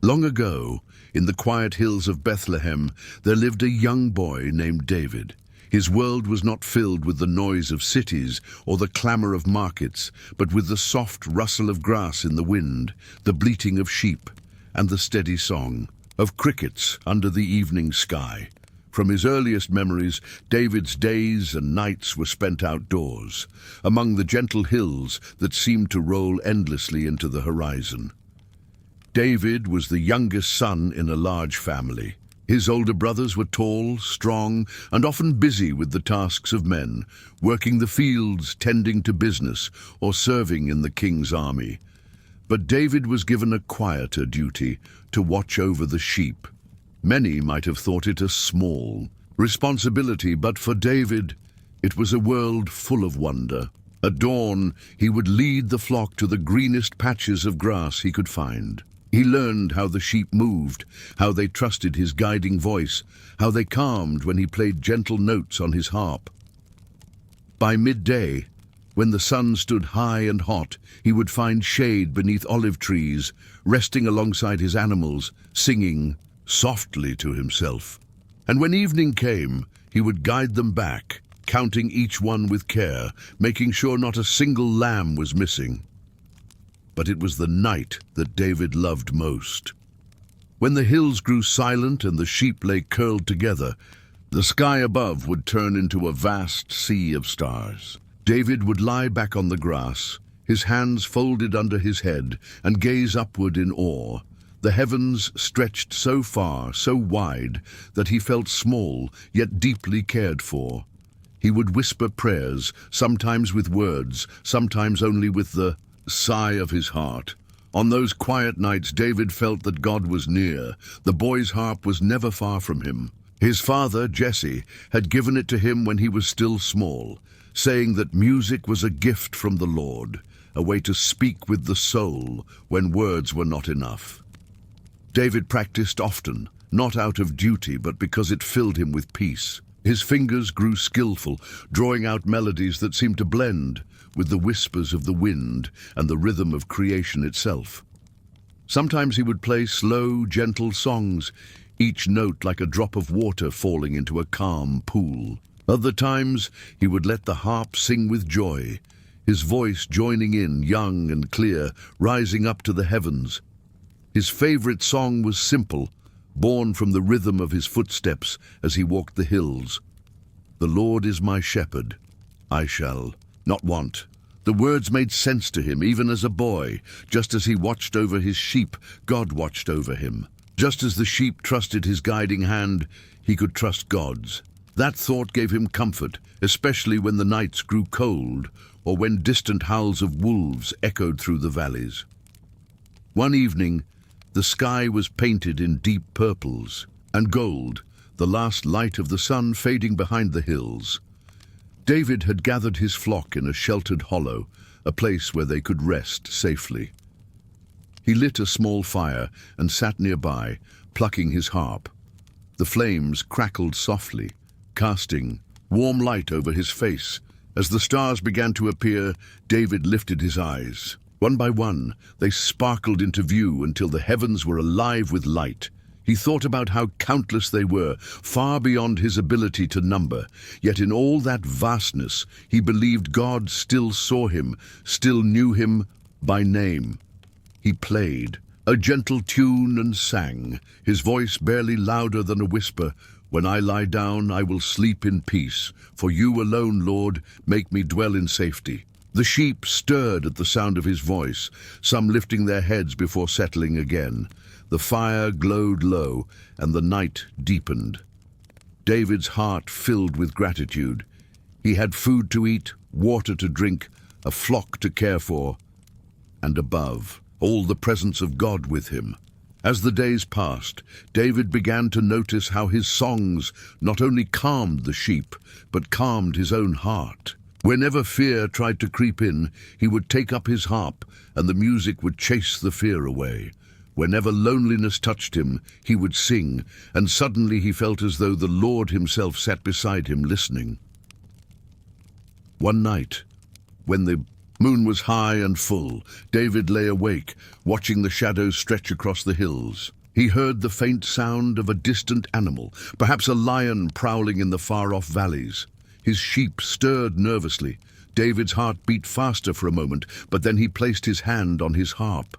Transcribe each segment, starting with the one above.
Long ago, in the quiet hills of Bethlehem, there lived a young boy named David. His world was not filled with the noise of cities or the clamor of markets, but with the soft rustle of grass in the wind, the bleating of sheep, and the steady song of crickets under the evening sky. From his earliest memories, David's days and nights were spent outdoors, among the gentle hills that seemed to roll endlessly into the horizon. David was the youngest son in a large family. His older brothers were tall, strong, and often busy with the tasks of men, working the fields, tending to business, or serving in the king's army. But David was given a quieter duty, to watch over the sheep. Many might have thought it a small responsibility, but for David, it was a world full of wonder. At dawn, he would lead the flock to the greenest patches of grass he could find. He learned how the sheep moved, how they trusted his guiding voice, how they calmed when he played gentle notes on his harp. By midday, when the sun stood high and hot, he would find shade beneath olive trees, resting alongside his animals, singing softly to himself. And when evening came, he would guide them back, counting each one with care, making sure not a single lamb was missing. But it was the night that David loved most. When the hills grew silent and the sheep lay curled together, the sky above would turn into a vast sea of stars. David would lie back on the grass, his hands folded under his head, and gaze upward in awe. The heavens stretched so far, so wide, that he felt small, yet deeply cared for. He would whisper prayers, sometimes with words, sometimes only with the sigh of his heart. On those quiet nights, David felt that God was near. The boy's harp was never far from him. His father, Jesse, had given it to him when he was still small, saying that music was a gift from the Lord, a way to speak with the soul when words were not enough. David practiced often, not out of duty, but because it filled him with peace. His fingers grew skillful, drawing out melodies that seemed to blend with the whispers of the wind and the rhythm of creation itself. Sometimes he would play slow, gentle songs, each note like a drop of water falling into a calm pool. Other times he would let the harp sing with joy, his voice joining in, young and clear, rising up to the heavens. His favorite song was simple, born from the rhythm of his footsteps as he walked the hills. "The Lord is my shepherd, I shall not want." The words made sense to him even as a boy. Just as he watched over his sheep, God watched over him. Just as the sheep trusted his guiding hand, he could trust God's. That thought gave him comfort, especially when the nights grew cold or when distant howls of wolves echoed through the valleys. One evening, the sky was painted in deep purples and gold, the last light of the sun fading behind the hills. David had gathered his flock in a sheltered hollow, a place where they could rest safely. He lit a small fire and sat nearby, plucking his harp. The flames crackled softly, casting warm light over his face. As the stars began to appear, David lifted his eyes. One by one, they sparkled into view until the heavens were alive with light. He thought about how countless they were, far beyond his ability to number. Yet in all that vastness, he believed God still saw him, still knew him by name. He played a gentle tune and sang, his voice barely louder than a whisper. "When I lie down, I will sleep in peace, for you alone, Lord, make me dwell in safety." The sheep stirred at the sound of his voice, some lifting their heads before settling again. The fire glowed low, and the night deepened. David's heart filled with gratitude. He had food to eat, water to drink, a flock to care for, and above, all the presence of God with him. As the days passed, David began to notice how his songs not only calmed the sheep, but calmed his own heart. Whenever fear tried to creep in, he would take up his harp, and the music would chase the fear away. Whenever loneliness touched him, he would sing, and suddenly he felt as though the Lord himself sat beside him listening. One night, when the Moon was high and full. David lay awake, watching the shadows stretch across the hills. He heard the faint sound of a distant animal, perhaps a lion prowling in the far-off valleys. His sheep stirred nervously. David's heart beat faster for a moment, but then he placed his hand on his harp.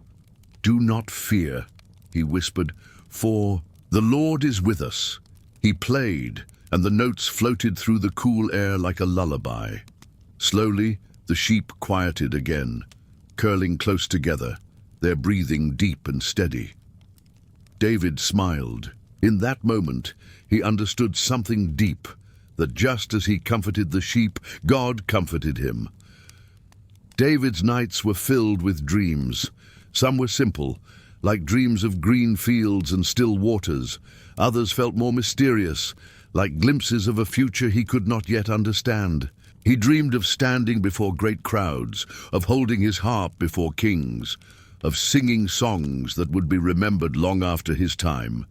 "Do not fear," he whispered, "for the Lord is with us." He played, and the notes floated through the cool air like a lullaby. Slowly, the sheep quieted again, curling close together, their breathing deep and steady. David smiled. In that moment, he understood something deep, that just as he comforted the sheep, God comforted him. David's nights were filled with dreams. Some were simple, like dreams of green fields and still waters. Others felt more mysterious, like glimpses of a future he could not yet understand. He dreamed of standing before great crowds, of holding his harp before kings, of singing songs that would be remembered long after his time.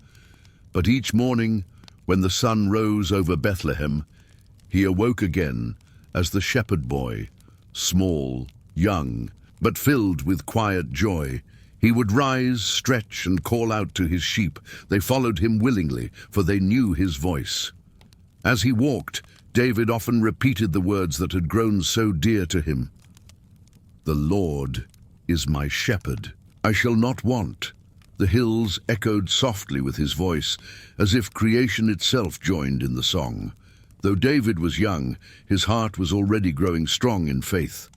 But each morning, when the sun rose over Bethlehem, he awoke again as the shepherd boy, small, young, but filled with quiet joy. He would rise, stretch, and call out to his sheep. They followed him willingly, for they knew his voice. As he walked, David often repeated the words that had grown so dear to him. "The Lord is my shepherd. I shall not want." The hills echoed softly with his voice, as if creation itself joined in the song. Though David was young, his heart was already growing strong in faith.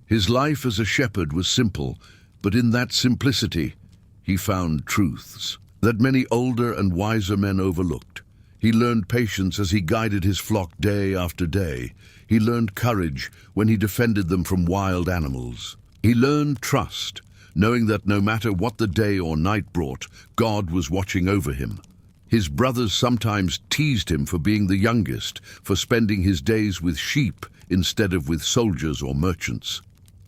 His life as a shepherd was simple, but in that simplicity, he found truths that many older and wiser men overlooked. He learned patience as he guided his flock day after day. He learned courage when he defended them from wild animals. He learned trust, knowing that no matter what the day or night brought, God was watching over him. His brothers sometimes teased him for being the youngest, for spending his days with sheep instead of with soldiers or merchants.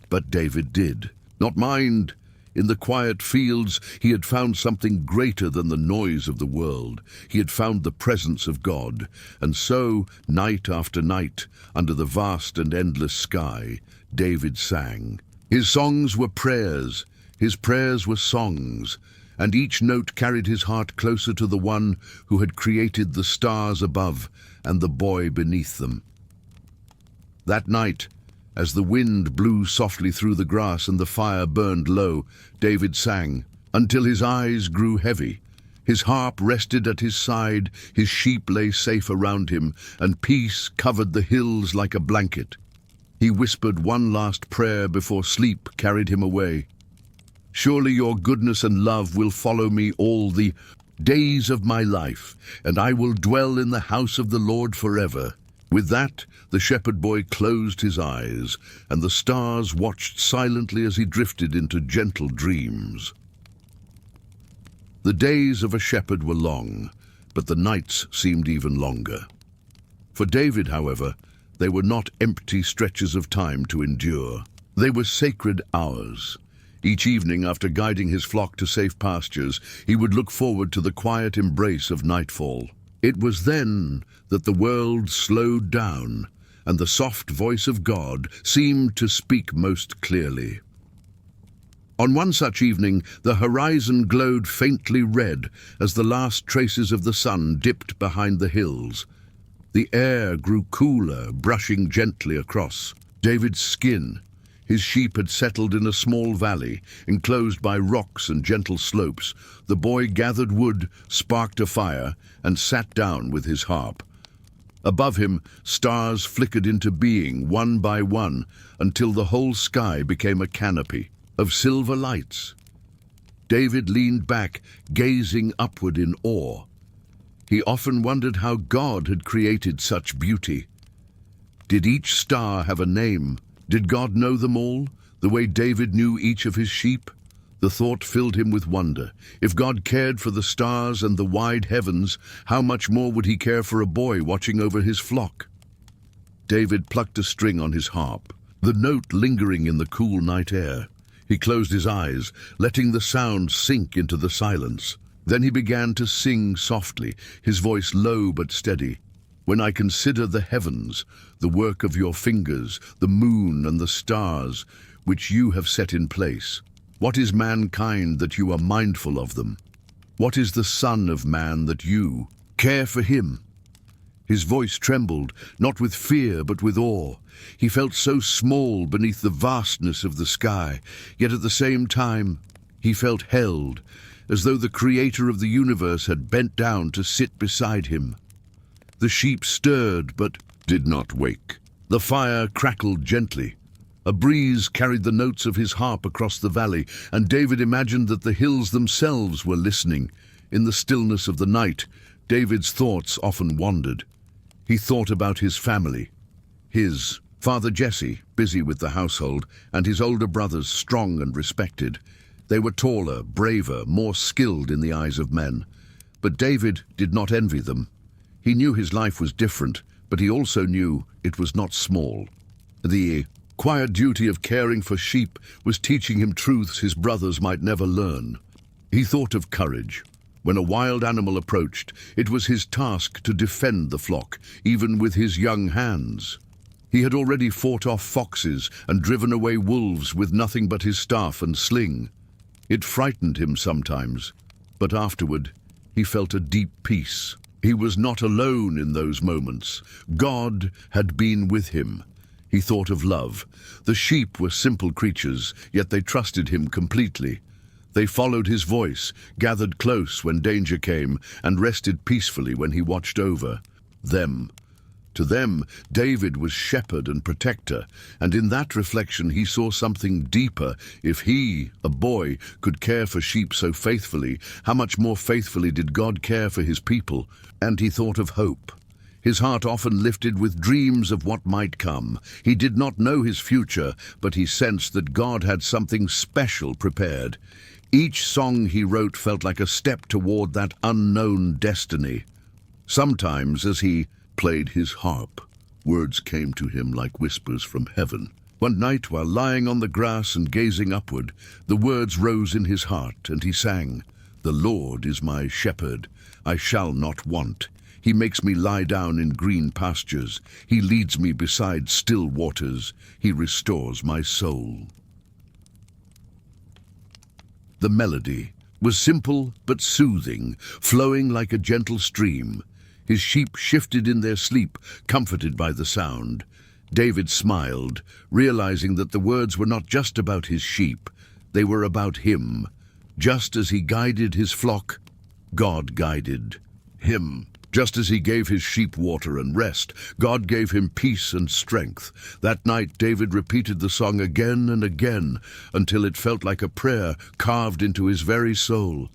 But David did not mind. In the quiet fields, he had found something greater than the noise of the world. He had found the presence of God. And so, night after night, under the vast and endless sky, David sang. His songs were prayers, his prayers were songs, and each note carried his heart closer to the one who had created the stars above and the boy beneath them. That night, as the wind blew softly through the grass and the fire burned low, David sang, until his eyes grew heavy. His harp rested at his side, his sheep lay safe around him, and peace covered the hills like a blanket. He whispered one last prayer before sleep carried him away. "Surely your goodness and love will follow me all the days of my life, and I will dwell in the house of the Lord forever." With that, the shepherd boy closed his eyes, and the stars watched silently as he drifted into gentle dreams. The days of a shepherd were long, but the nights seemed even longer. For David, however, they were not empty stretches of time to endure. They were sacred hours. Each evening, after guiding his flock to safe pastures, he would look forward to the quiet embrace of nightfall. It was then that the world slowed down, and the soft voice of God seemed to speak most clearly. On one such evening, the horizon glowed faintly red as the last traces of the sun dipped behind the hills. The air grew cooler, brushing gently across David's skin. His sheep had settled in a small valley, enclosed by rocks and gentle slopes. The boy gathered wood, sparked a fire, and sat down with his harp. Above him, stars flickered into being, one by one, until the whole sky became a canopy of silver lights. David leaned back, gazing upward in awe. He often wondered how God had created such beauty. Did each star have a name? Did God know them all, the way David knew each of his sheep? The thought filled him with wonder. If God cared for the stars and the wide heavens, how much more would he care for a boy watching over his flock? David plucked a string on his harp, the note lingering in the cool night air. He closed his eyes, letting the sound sink into the silence. Then he began to sing softly, his voice low but steady. When I consider the heavens, the work of your fingers, the moon and the stars, which you have set in place? What is mankind that you are mindful of them? What is the Son of Man that you care for him?" His voice trembled, not with fear but with awe. He felt so small beneath the vastness of the sky, yet at the same time he felt held, as though the creator of the universe had bent down to sit beside him. The sheep stirred but did not wake. The fire crackled gently. A breeze carried the notes of his harp across the valley, and David imagined that the hills themselves were listening. In the stillness of the night, David's thoughts often wandered. He thought about his family. His father Jesse, busy with the household, and his older brothers, strong and respected. They were taller, braver, more skilled in the eyes of men. But David did not envy them. He knew his life was different, but he also knew it was not small. The quiet duty of caring for sheep was teaching him truths his brothers might never learn. He thought of courage. When a wild animal approached, it was his task to defend the flock, even with his young hands. He had already fought off foxes and driven away wolves with nothing but his staff and sling. It frightened him sometimes, but afterward he felt a deep peace. He was not alone in those moments. God had been with him. He thought of love. The sheep were simple creatures, yet they trusted him completely. They followed his voice, gathered close when danger came, and rested peacefully when he watched over them. To them, David was shepherd and protector, and in that reflection he saw something deeper. If he, a boy, could care for sheep so faithfully, how much more faithfully did God care for his people? And he thought of hope. His heart often lifted with dreams of what might come. He did not know his future, but he sensed that God had something special prepared. Each song he wrote felt like a step toward that unknown destiny. Sometimes, as he played his harp, words came to him like whispers from heaven. One night, while lying on the grass and gazing upward, the words rose in his heart, and he sang, "The Lord is my shepherd, I shall not want. He makes me lie down in green pastures. He leads me beside still waters. He restores my soul." The melody was simple but soothing, flowing like a gentle stream. His sheep shifted in their sleep, comforted by the sound. David smiled, realizing that the words were not just about his sheep, they were about him. Just as he guided his flock, God guided him. Just as he gave his sheep water and rest, God gave him peace and strength. That night, David repeated the song again and again, until it felt like a prayer carved into his very soul.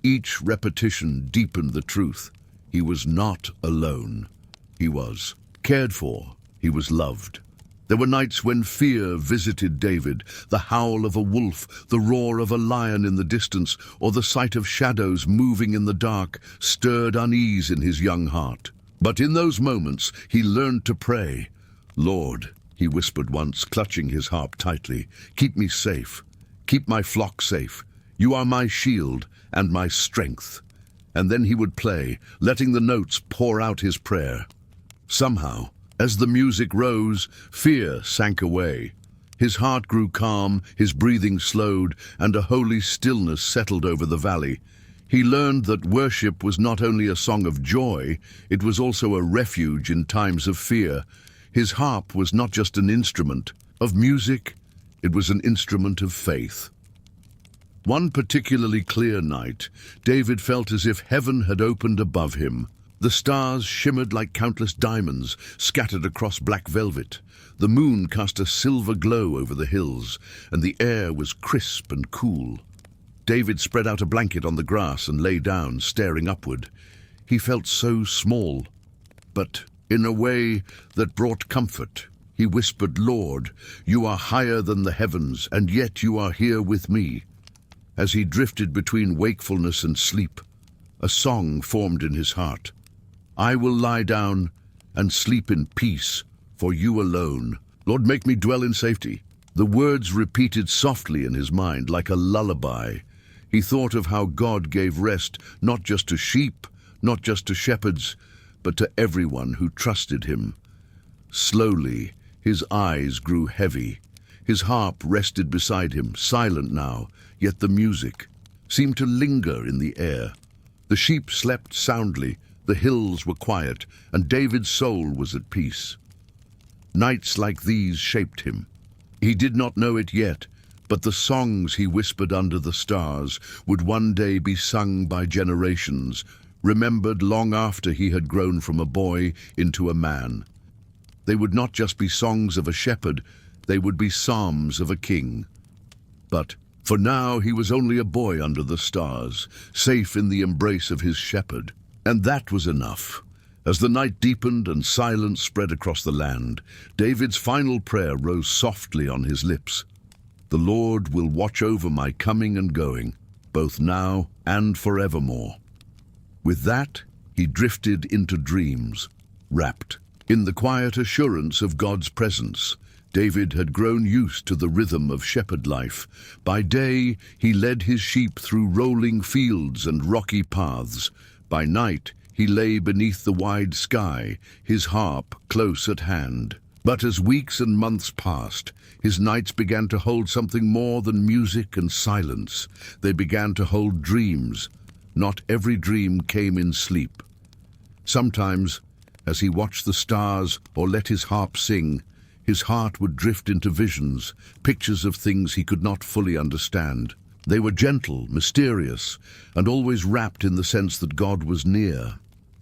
Each repetition deepened the truth. He was not alone. He was cared for. He was loved. There were nights when fear visited David, the howl of a wolf, the roar of a lion in the distance, or the sight of shadows moving in the dark stirred unease in his young heart. But in those moments, he learned to pray. "Lord," he whispered once, clutching his harp tightly, "keep me safe. Keep my flock safe. You are my shield and my strength." And then he would play, letting the notes pour out his prayer. Somehow, as the music rose, fear sank away. His heart grew calm, his breathing slowed, and a holy stillness settled over the valley. He learned that worship was not only a song of joy, it was also a refuge in times of fear. His harp was not just an instrument of music, it was an instrument of faith. One particularly clear night, David felt as if heaven had opened above him. The stars shimmered like countless diamonds scattered across black velvet. The moon cast a silver glow over the hills, and the air was crisp and cool. David spread out a blanket on the grass and lay down, staring upward. He felt so small, but in a way that brought comfort. He whispered, "Lord, you are higher than the heavens, and yet you are here with me." As he drifted between wakefulness and sleep, a song formed in his heart. "I will lie down and sleep in peace, for you alone. Lord, make me dwell in safety." The words repeated softly in his mind like a lullaby. He thought of how God gave rest not just to sheep, not just to shepherds, but to everyone who trusted him. Slowly, his eyes grew heavy. His harp rested beside him, silent now, yet the music seemed to linger in the air. The sheep slept soundly, the hills were quiet, and David's soul was at peace. Nights like these shaped him. He did not know it yet, but the songs he whispered under the stars would one day be sung by generations, remembered long after he had grown from a boy into a man. They would not just be songs of a shepherd, they would be psalms of a king. But for now he was only a boy under the stars, safe in the embrace of his shepherd. And that was enough. As the night deepened and silence spread across the land, David's final prayer rose softly on his lips. The Lord will watch over my coming and going, both now and forevermore. With that, he drifted into dreams, wrapped in the quiet assurance of God's presence. David had grown used to the rhythm of shepherd life. By day, he led his sheep through rolling fields and rocky paths. By night, he lay beneath the wide sky, his harp close at hand. But as weeks and months passed, his nights began to hold something more than music and silence. They began to hold dreams. Not every dream came in sleep. Sometimes, as he watched the stars or let his harp sing, his heart would drift into visions, pictures of things he could not fully understand. They were gentle, mysterious, and always wrapped in the sense that God was near.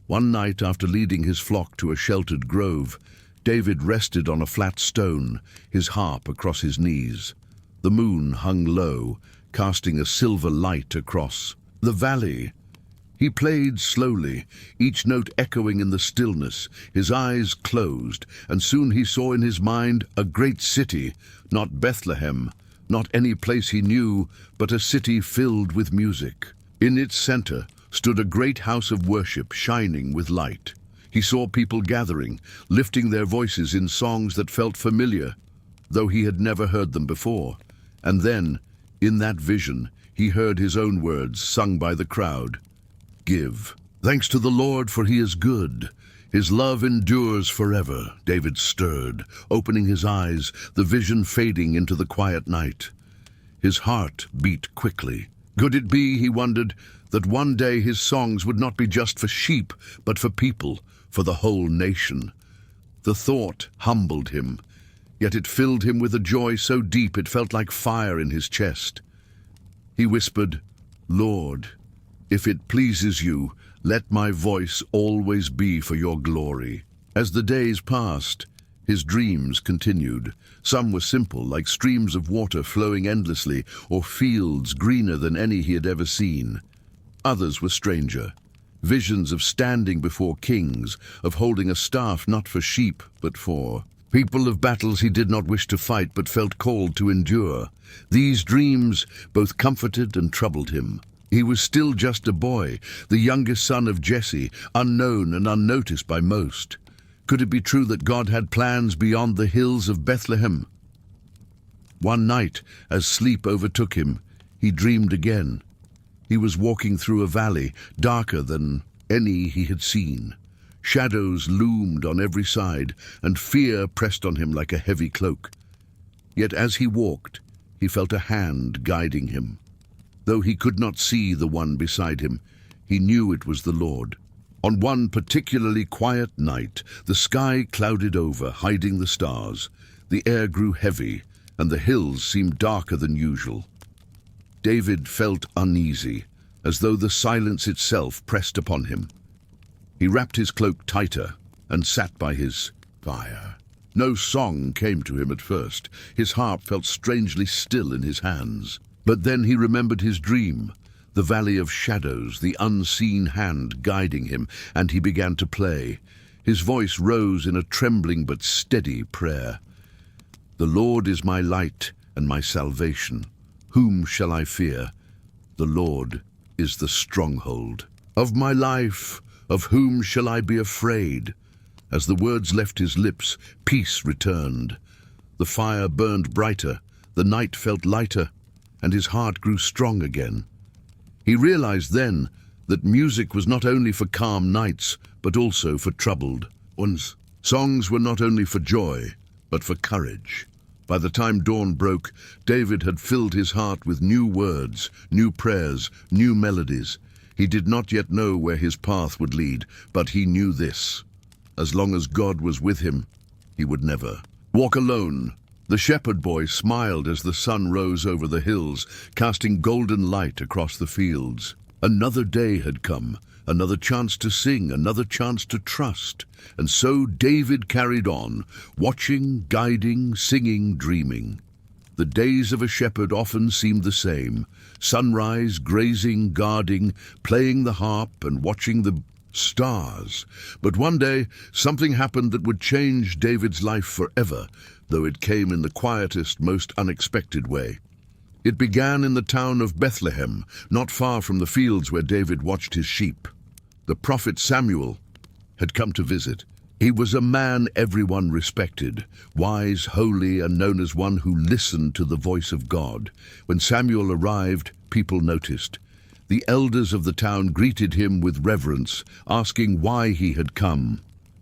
One night, after leading his flock to a sheltered grove, David rested on a flat stone, his harp across his knees. The moon hung low, casting a silver light across the valley. He played slowly, each note echoing in the stillness, his eyes closed, and soon he saw in his mind a great city, not Bethlehem, not any place he knew, but a city filled with music. In its center stood a great house of worship shining with light. He saw people gathering, lifting their voices in songs that felt familiar, though he had never heard them before. And then, in that vision, he heard his own words sung by the crowd. Give thanks to the Lord, for he is good. His love endures forever. David stirred, opening his eyes, the vision fading into the quiet night. His heart beat quickly. Could it be, he wondered, that one day his songs would not be just for sheep, but for people, for the whole nation? The thought humbled him, yet it filled him with a joy so deep it felt like fire in his chest. He whispered, Lord, if it pleases you, let my voice always be for your glory. As the days passed, his dreams continued. Some were simple, like streams of water flowing endlessly, or fields greener than any he had ever seen. Others were stranger. Visions of standing before kings, of holding a staff not for sheep, but for people, of battles he did not wish to fight, but felt called to endure. These dreams both comforted and troubled him. He was still just a boy, the youngest son of Jesse, unknown and unnoticed by most. Could it be true that God had plans beyond the hills of Bethlehem? One night, as sleep overtook him, he dreamed again. He was walking through a valley, darker than any he had seen. Shadows loomed on every side, and fear pressed on him like a heavy cloak. Yet as he walked, he felt a hand guiding him. Though he could not see the one beside him, he knew it was the Lord. On one particularly quiet night, the sky clouded over, hiding the stars. The air grew heavy, and the hills seemed darker than usual. David felt uneasy, as though the silence itself pressed upon him. He wrapped his cloak tighter and sat by his fire. No song came to him at first. His harp felt strangely still in his hands. But then he remembered his dream, the valley of shadows, the unseen hand guiding him, and he began to play. His voice rose in a trembling but steady prayer. The Lord is my light and my salvation. Whom shall I fear? The Lord is the stronghold of my life. Of whom shall I be afraid? As the words left his lips, peace returned. The fire burned brighter, the night felt lighter, and his heart grew strong again. He realized then that music was not only for calm nights, but also for troubled ones. Songs were not only for joy, but for courage. By the time dawn broke, David had filled his heart with new words, new prayers, new melodies. He did not yet know where his path would lead, but he knew this: as long as God was with him, he would never walk alone. The shepherd boy smiled as the sun rose over the hills, casting golden light across the fields. Another day had come, another chance to sing, another chance to trust. And so David carried on, watching, guiding, singing, dreaming. The days of a shepherd often seemed the same: sunrise, grazing, guarding, playing the harp, and watching the stars. But one day, something happened that would change David's life forever, though it came in the quietest, most unexpected way. It began in the town of Bethlehem, not far from the fields where David watched his sheep. The prophet Samuel had come to visit. He was a man everyone respected, wise, holy, and known as one who listened to the voice of God. When Samuel arrived, people noticed. The elders of the town greeted him with reverence, asking why he had come.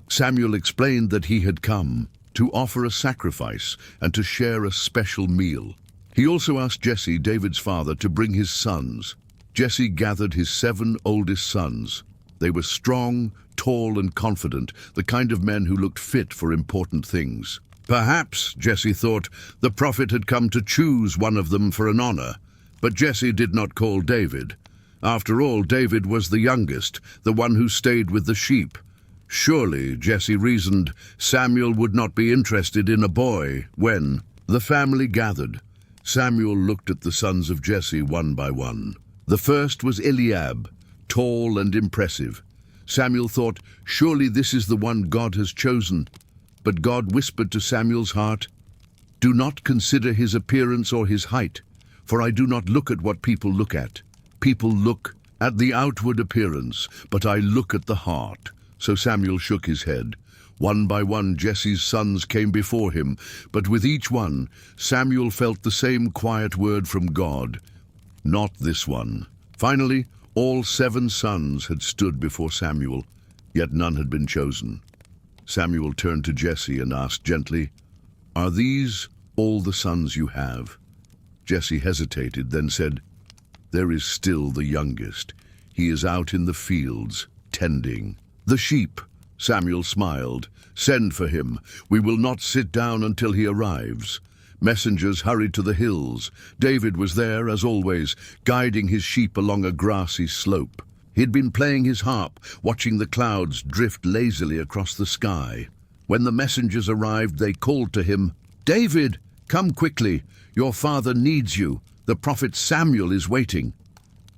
Samuel explained that he had come to offer a sacrifice and to share a special meal. He also asked Jesse, David's father, to bring his sons. Jesse gathered his 7 oldest sons. They were strong, tall, and confident, the kind of men who looked fit for important things. Perhaps, Jesse thought, the prophet had come to choose one of them for an honor. But Jesse did not call David. After all, David was the youngest, the one who stayed with the sheep. Surely, Jesse reasoned, Samuel would not be interested in a boy. When the family gathered, Samuel looked at the sons of Jesse one by one. The first was Eliab, tall and impressive. Samuel thought, surely this is the one God has chosen. But God whispered to Samuel's heart, do not consider his appearance or his height, for I do not look at what people look at. People look at the outward appearance, but I look at the heart. So Samuel shook his head. One by one, Jesse's sons came before him, but with each one, Samuel felt the same quiet word from God: not this one. Finally, all 7 sons had stood before Samuel, yet none had been chosen. Samuel turned to Jesse and asked gently, are these all the sons you have? Jesse hesitated, then said, there is still the youngest. He is out in the fields, tending the sheep. Samuel smiled. Send for him. We will not sit down until he arrives. Messengers hurried to the hills. David was there, as always, guiding his sheep along a grassy slope. He'd been playing his harp, watching the clouds drift lazily across the sky. When the messengers arrived, they called to him, David, come quickly. Your father needs you. The prophet Samuel is waiting.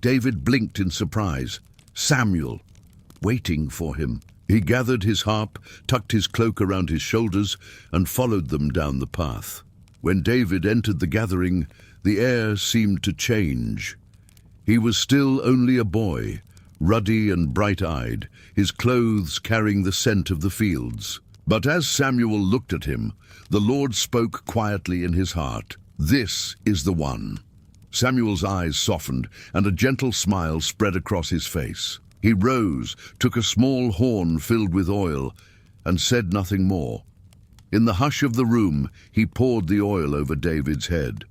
David blinked in surprise. Samuel, waiting for him. He gathered his harp, tucked his cloak around his shoulders, and followed them down the path. When David entered the gathering, the air seemed to change. He was still only a boy, ruddy and bright-eyed, his clothes carrying the scent of the fields. But as Samuel looked at him, the Lord spoke quietly in his heart, this is the one. Samuel's eyes softened, and a gentle smile spread across his face. He rose, took a small horn filled with oil, and said nothing more. In the hush of the room, he poured the oil over David's head.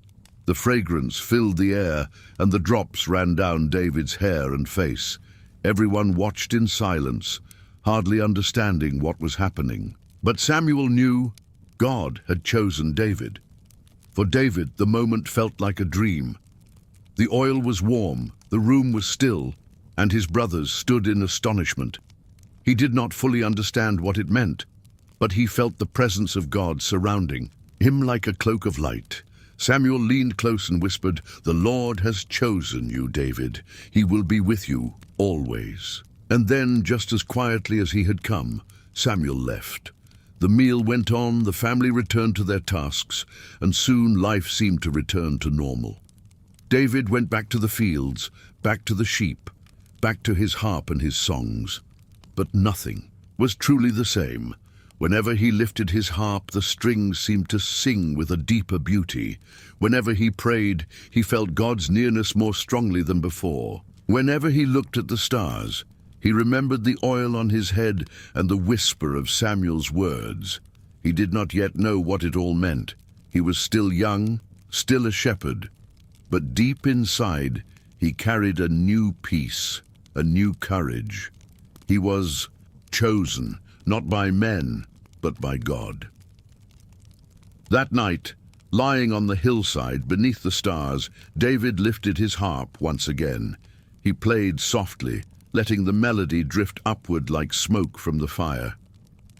The fragrance filled the air, and the drops ran down David's hair and face. Everyone watched in silence, hardly understanding what was happening. But Samuel knew God had chosen David. For David, the moment felt like a dream. The oil was warm, the room was still, and his brothers stood in astonishment. He did not fully understand what it meant, but he felt the presence of God surrounding him like a cloak of light. Samuel leaned close and whispered, the Lord has chosen you, David. He will be with you always. And then, just as quietly as he had come, Samuel left. The meal went on, the family returned to their tasks, and soon life seemed to return to normal. David went back to the fields, back to the sheep, back to his harp and his songs. But nothing was truly the same. Whenever he lifted his harp, the strings seemed to sing with a deeper beauty. Whenever he prayed, he felt God's nearness more strongly than before. Whenever he looked at the stars, he remembered the oil on his head and the whisper of Samuel's words. He did not yet know what it all meant. He was still young, still a shepherd, but deep inside he carried a new peace, a new courage. He was chosen, not by men, but by God. That night, lying on the hillside beneath the stars, David lifted his harp once again. He played softly, letting the melody drift upward like smoke from the fire.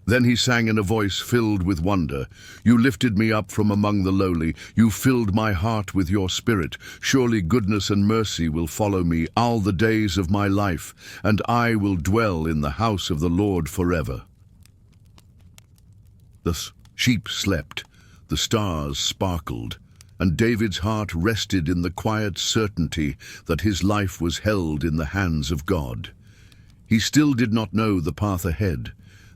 Then he sang in a voice filled with wonder, "You lifted me up from among the lowly. You filled my heart with your spirit. Surely goodness and mercy will follow me all the days of my life, and I will dwell in the house of the Lord forever." The sheep slept, the stars sparkled, and David's heart rested in the quiet certainty that his life was held in the hands of God. He still did not know the path ahead.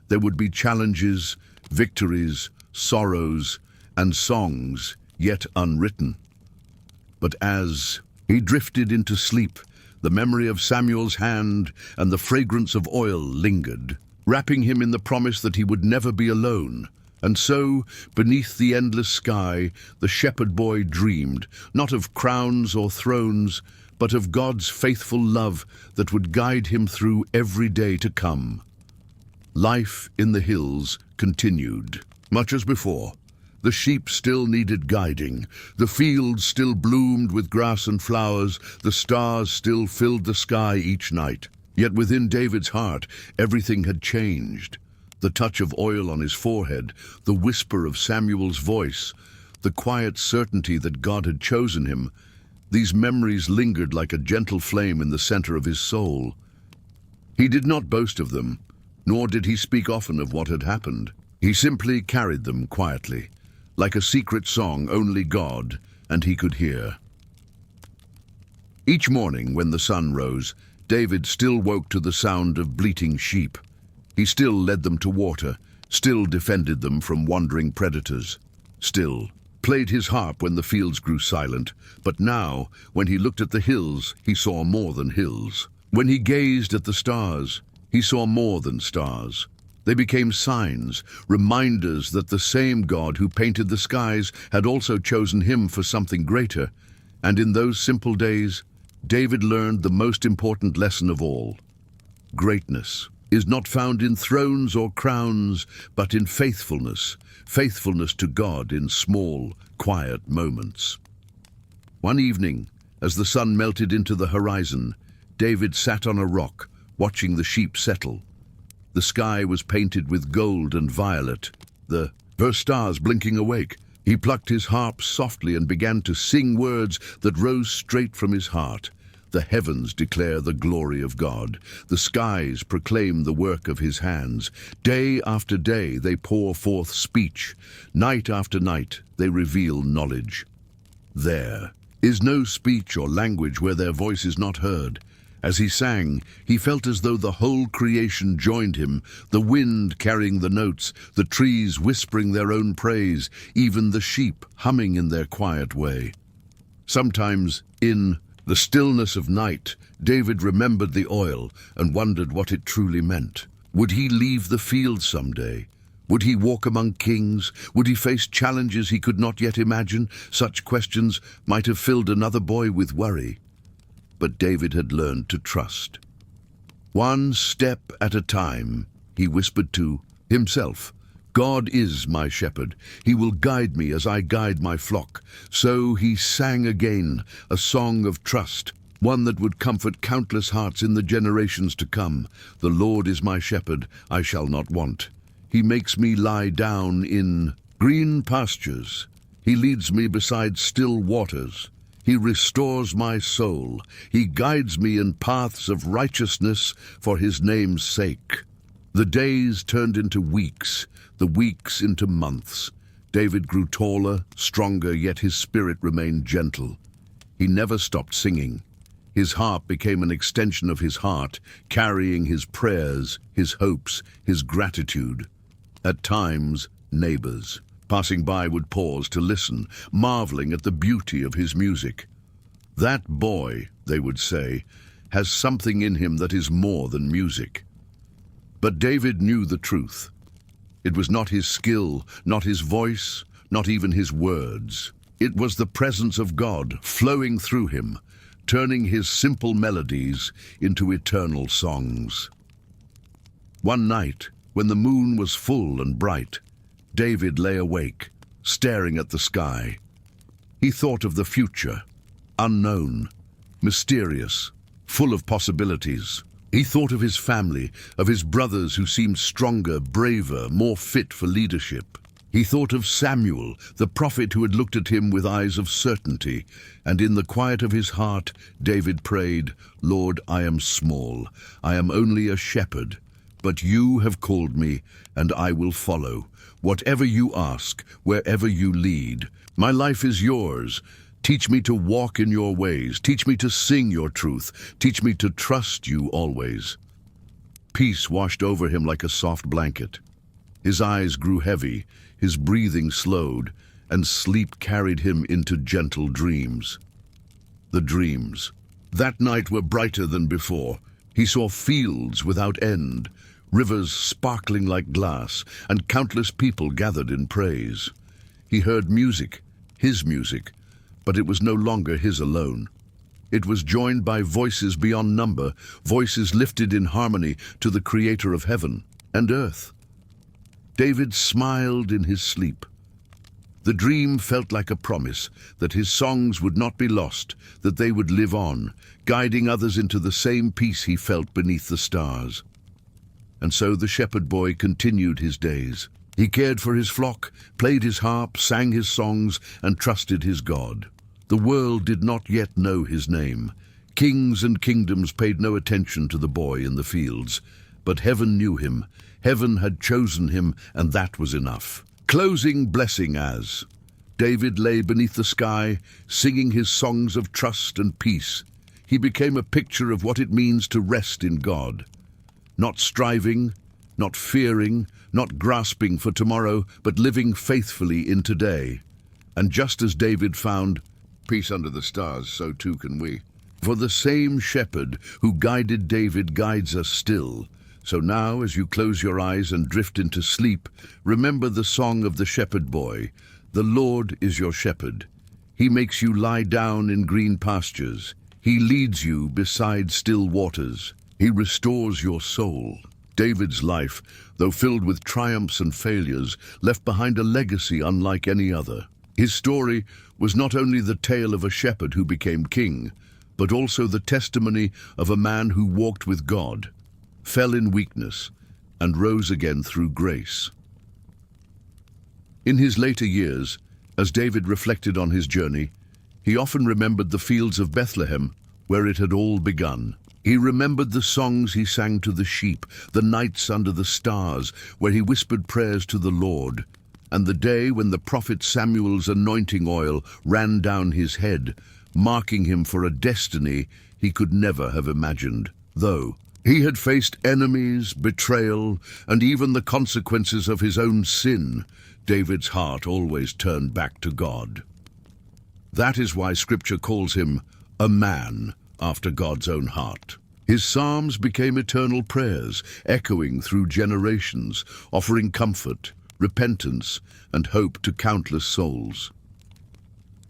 There would be challenges, victories, sorrows, and songs yet unwritten. But as he drifted into sleep, the memory of Samuel's hand and the fragrance of oil lingered, wrapping him in the promise that he would never be alone. And so, beneath the endless sky, the shepherd boy dreamed, not of crowns or thrones, but of God's faithful love that would guide him through every day to come. Life in the hills continued. Much as before, the sheep still needed guiding, the fields still bloomed with grass and flowers, the stars still filled the sky each night. Yet within David's heart, everything had changed. The touch of oil on his forehead, the whisper of Samuel's voice, the quiet certainty that God had chosen him, these memories lingered like a gentle flame in the center of his soul. He did not boast of them, nor did he speak often of what had happened. He simply carried them quietly, like a secret song only God and he could hear. Each morning when the sun rose, David still woke to the sound of bleating sheep. He still led them to water, still defended them from wandering predators, still played his harp when the fields grew silent. But now, when he looked at the hills, he saw more than hills. When he gazed at the stars, he saw more than stars. They became signs, reminders that the same God who painted the skies had also chosen him for something greater. And in those simple days, David learned the most important lesson of all. Greatness is not found in thrones or crowns, but in faithfulness, faithfulness to God in small, quiet moments. One evening, as the sun melted into the horizon, David sat on a rock, watching the sheep settle. The sky was painted with gold and violet, the first stars blinking awake. He plucked his harp softly and began to sing words that rose straight from his heart. The heavens declare the glory of God. The skies proclaim the work of his hands. Day after day they pour forth speech. Night after night they reveal knowledge. There is no speech or language where their voice is not heard. As he sang, he felt as though the whole creation joined him, the wind carrying the notes, the trees whispering their own praise, even the sheep humming in their quiet way. Sometimes, in the stillness of night, David remembered the oil and wondered what it truly meant. Would he leave the field someday? Would he walk among kings? Would he face challenges he could not yet imagine? Such questions might have filled another boy with worry. But David had learned to trust. One step at a time, he whispered to himself. God is my shepherd. He will guide me as I guide my flock. So he sang again, a song of trust, one that would comfort countless hearts in the generations to come. The Lord is my shepherd, I shall not want. He makes me lie down in green pastures. He leads me beside still waters. He restores my soul. He guides me in paths of righteousness for his name's sake. The days turned into weeks, the weeks into months. David grew taller, stronger, yet his spirit remained gentle. He never stopped singing. His harp became an extension of his heart, carrying his prayers, his hopes, his gratitude. At times, neighbors passing by would pause to listen, marveling at the beauty of his music. That boy, they would say, has something in him that is more than music. But David knew the truth. It was not his skill, not his voice, not even his words. It was the presence of God flowing through him, turning his simple melodies into eternal songs. One night, when the moon was full and bright, David lay awake, staring at the sky. He thought of the future, unknown, mysterious, full of possibilities. He thought of his family, of his brothers who seemed stronger, braver, more fit for leadership. He thought of Samuel, the prophet who had looked at him with eyes of certainty, and in the quiet of his heart, David prayed, "Lord, I am small, I am only a shepherd, but you have called me, and I will follow. Whatever you ask, wherever you lead, my life is yours. Teach me to walk in your ways. Teach me to sing your truth. Teach me to trust you always." Peace washed over him like a soft blanket. His eyes grew heavy, his breathing slowed, and sleep carried him into gentle dreams. The dreams. That night were brighter than before. He saw fields without end, rivers sparkling like glass, and countless people gathered in praise. He heard music, his music, but it was no longer his alone. It was joined by voices beyond number, voices lifted in harmony to the Creator of heaven and earth. David smiled in his sleep. The dream felt like a promise that his songs would not be lost, that they would live on, guiding others into the same peace he felt beneath the stars. And so the shepherd boy continued his days. He cared for his flock, played his harp, sang his songs, and trusted his God. The world did not yet know his name. Kings and kingdoms paid no attention to the boy in the fields. But heaven knew him. Heaven had chosen him, and that was enough. Closing blessing as David lay beneath the sky, singing his songs of trust and peace. He became a picture of what it means to rest in God. Not striving, not fearing, not grasping for tomorrow, but living faithfully in today. And just as David found peace under the stars, so too can we. For the same shepherd who guided David guides us still. So now, as you close your eyes and drift into sleep, remember the song of the shepherd boy. The Lord is your shepherd. He makes you lie down in green pastures. He leads you beside still waters. He restores your soul. David's life, though filled with triumphs and failures, left behind a legacy unlike any other. His story was not only the tale of a shepherd who became king, but also the testimony of a man who walked with God, fell in weakness, and rose again through grace. In his later years, as David reflected on his journey, he often remembered the fields of Bethlehem, where it had all begun. He remembered the songs he sang to the sheep, the nights under the stars, where he whispered prayers to the Lord, and the day when the prophet Samuel's anointing oil ran down his head, marking him for a destiny he could never have imagined, though he had faced enemies, betrayal, and even the consequences of his own sin. David's heart always turned back to God. That is why Scripture calls him a man after God's own heart. His psalms became eternal prayers, echoing through generations, offering comfort, repentance, and hope to countless souls.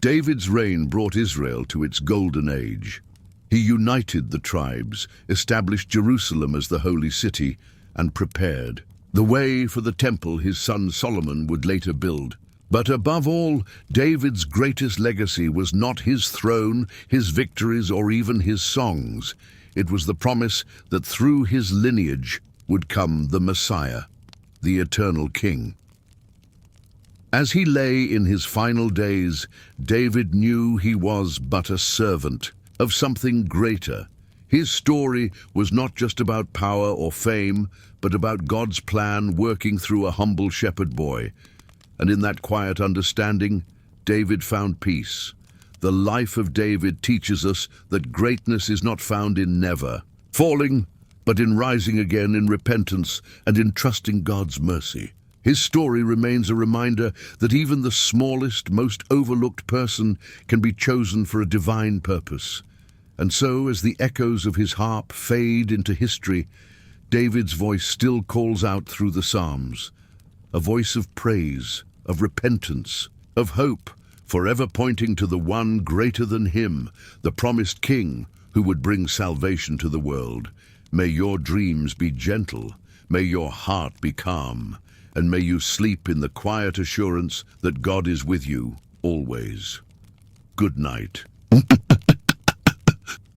David's reign brought Israel to its golden age. He united the tribes, established Jerusalem as the holy city, and prepared the way for the temple his son Solomon would later build. But above all, David's greatest legacy was not his throne, his victories, or even his songs. It was the promise that through his lineage would come the Messiah, the eternal King. As he lay in his final days, David knew he was but a servant of something greater. His story was not just about power or fame, but about God's plan working through a humble shepherd boy. And in that quiet understanding, David found peace. The life of David teaches us that greatness is not found in never falling, but in rising again in repentance and in trusting God's mercy. His story remains a reminder that even the smallest, most overlooked person can be chosen for a divine purpose. And so, as the echoes of his harp fade into history, David's voice still calls out through the Psalms, a voice of praise, of repentance, of hope, forever pointing to the one greater than him, the promised King who would bring salvation to the world. May your dreams be gentle, may your heart be calm, and may you sleep in the quiet assurance that God is with you always. Good night.